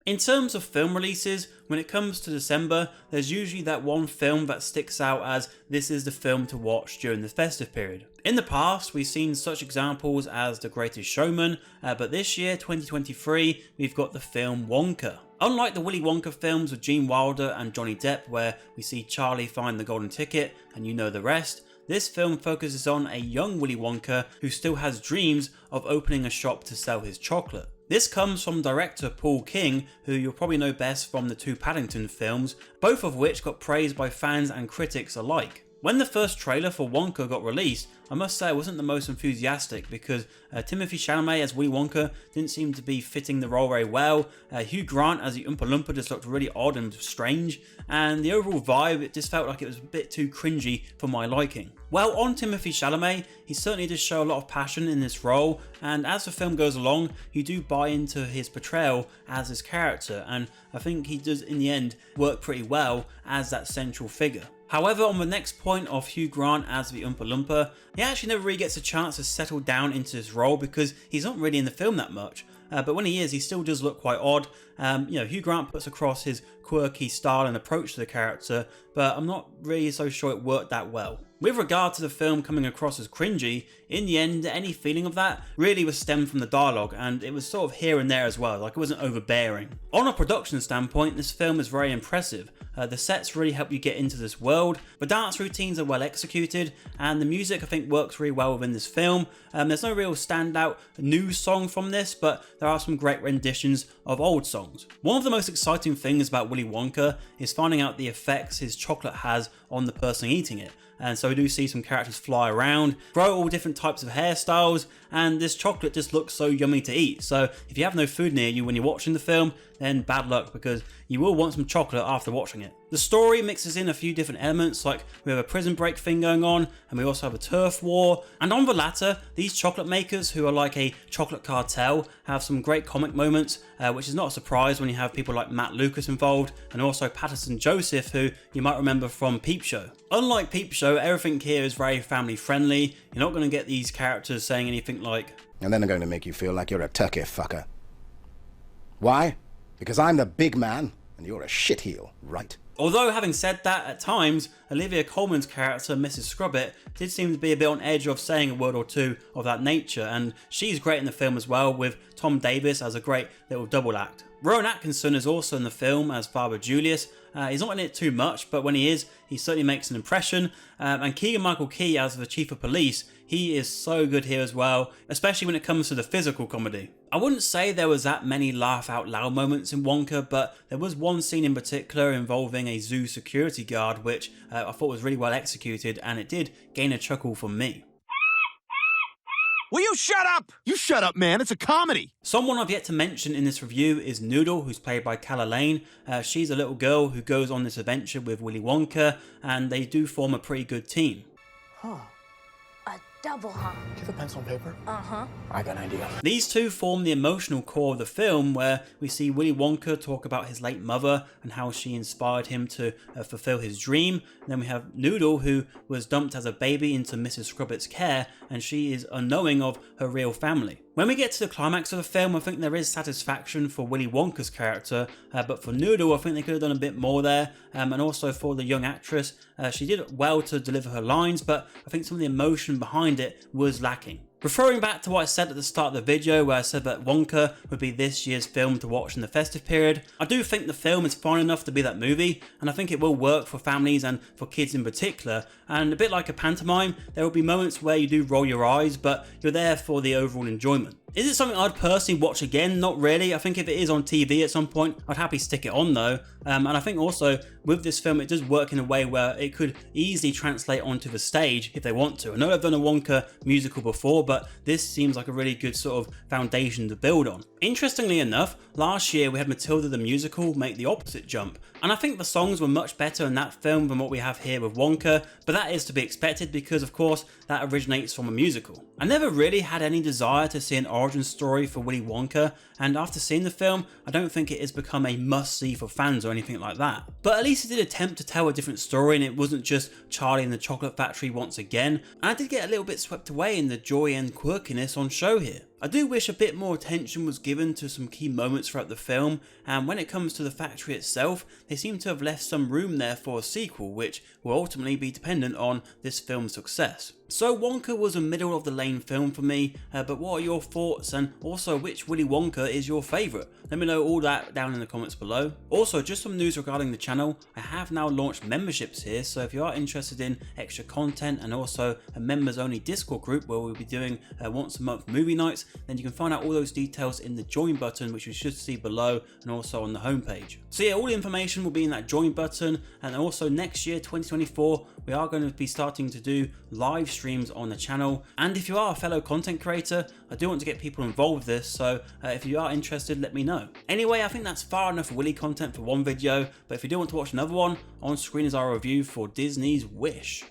In terms of film releases, when it comes to December, there's usually that one film that sticks out as this is the film to watch during the festive period. In the past, we've seen such examples as The Greatest Showman, but this year, 2023, we've got the film Wonka. Unlike the Willy Wonka films with Gene Wilder and Johnny Depp, where we see Charlie find the golden ticket and you know the rest, this film focuses on a young Willy Wonka who still has dreams of opening a shop to sell his chocolate. This comes from director Paul King, who you'll probably know best from the two Paddington films, both of which got praised by fans and critics alike. When the first trailer for Wonka got released, I must say I wasn't the most enthusiastic because Timothy Chalamet as Willy Wonka didn't seem to be fitting the role very well. Hugh Grant as the Oompa Loompa just looked really odd and strange, and the overall vibe, it just felt like it was a bit too cringy for my liking. Well, on Timothy Chalamet, he certainly does show a lot of passion in this role, and as the film goes along, you do buy into his portrayal as his character, and I think he does in the end work pretty well as that central figure. However, on the next point of Hugh Grant as the Oompa Loompa, he actually never really gets a chance to settle down into this role because he's not really in the film that much. But when he is, he still does look quite odd. Hugh Grant puts across his quirky style and approach to the character, but I'm not really so sure it worked that well. With regard to the film coming across as cringy, in the end, any feeling of that really was stemmed from the dialogue, and it was sort of here and there as well, like it wasn't overbearing. On a production standpoint, this film is very impressive. The sets really help you get into this world, the dance routines are well executed, and the music I think works really well within this film. There's no real standout new song from this, but there are some great renditions of old songs. One of the most exciting things about Willy Wonka is finding out the effects his chocolate has on the person eating it. And so we do see some characters fly around, grow all different types of hairstyles, and this chocolate just looks so yummy to eat. So if you have no food near you when you're watching the film, then bad luck because you will want some chocolate after watching it. The story mixes in a few different elements, like we have a prison break thing going on, and we also have a turf war. And on the latter, these chocolate makers, who are like a chocolate cartel, have some great comic moments, which is not a surprise when you have people like Matt Lucas involved, and also Patterson Joseph, who you might remember from Peep Show. Unlike Peep Show, everything here is very family friendly. You're not going to get these characters saying anything like, "And then I'm going to make you feel like you're a turkey fucker." Why? Because I'm the big man and you're a shitheel, right? Although having said that, at times, Olivia Colman's character, Mrs. Scrubbit, did seem to be a bit on edge of saying a word or two of that nature, and she's great in the film as well, with Tom Davis as a great little double act. Rowan Atkinson is also in the film as Father Julius. He's not in it too much, but when he is, he certainly makes an impression. And Keegan-Michael Key as the Chief of Police, he is so good here as well, especially when it comes to the physical comedy. I wouldn't say there was that many laugh out loud moments in Wonka, but there was one scene in particular involving a zoo security guard, which I thought was really well executed, and it did gain a chuckle from me. Will you shut up? You shut up, man. It's a comedy. Someone I've yet to mention in this review is Noodle, who's played by Calla Lane. She's a little girl who goes on this adventure with Willy Wonka, and they do form a pretty good team. Huh. A double, huh? Do you have a pencil and paper? Uh-huh. I got an idea. These two form the emotional core of the film, where we see Willy Wonka talk about his late mother and how she inspired him to fulfill his dream. And then we have Noodle, who was dumped as a baby into Mrs. Scrubbit's care, and she is unknowing of her real family. When we get to the climax of the film, I think there is satisfaction for Willy Wonka's character, but for Noodle, I think they could have done a bit more there, and also for the young actress. She did well to deliver her lines, but I think some of the emotion behind it was lacking. Referring back to what I said at the start of the video, where I said that Wonka would be this year's film to watch in the festive period, I do think the film is fine enough to be that movie, and I think it will work for families and for kids in particular. And a bit like a pantomime, there will be moments where you do roll your eyes, but you're there for the overall enjoyment. Is it something I'd personally watch again? Not really. I think if it is on TV at some point, I'd happily stick it on though. And I think also with this film, it does work in a way where it could easily translate onto the stage if they want to. I know I've done a Wonka musical before, but this seems like a really good sort of foundation to build on. Interestingly enough, last year we had Matilda the musical make the opposite jump. And I think the songs were much better in that film than what we have here with Wonka, but that is to be expected because of course that originates from a musical. I never really had any desire to see an origin story for Willy Wonka, and after seeing the film, I don't think it has become a must-see for fans or anything like that. But at least it did attempt to tell a different story, and it wasn't just Charlie and the Chocolate Factory once again, and I did get a little bit swept away in the joy and quirkiness on show here. I do wish a bit more attention was given to some key moments throughout the film, and when it comes to the factory itself, they seem to have left some room there for a sequel, which will ultimately be dependent on this film's success. So Wonka was a middle of the lane film for me, but what are your thoughts, and also which Willy Wonka is your favourite? Let me know all that down in the comments below. Also, just some news regarding the channel, I have now launched memberships here, so if you are interested in extra content and also a members only Discord group where we'll be doing once a month movie nights, then you can find out all those details in the join button, which you should see below and also on the homepage. So yeah, all the information will be in that join button, and also next year 2024 we are going to be starting to do live streams on the channel, and if you are a fellow content creator, I do want to get people involved with this, so if you are interested, let me know. Anyway, I think that's far enough Willy content for one video, but if you do want to watch another one, on screen is our review for Disney's Wish.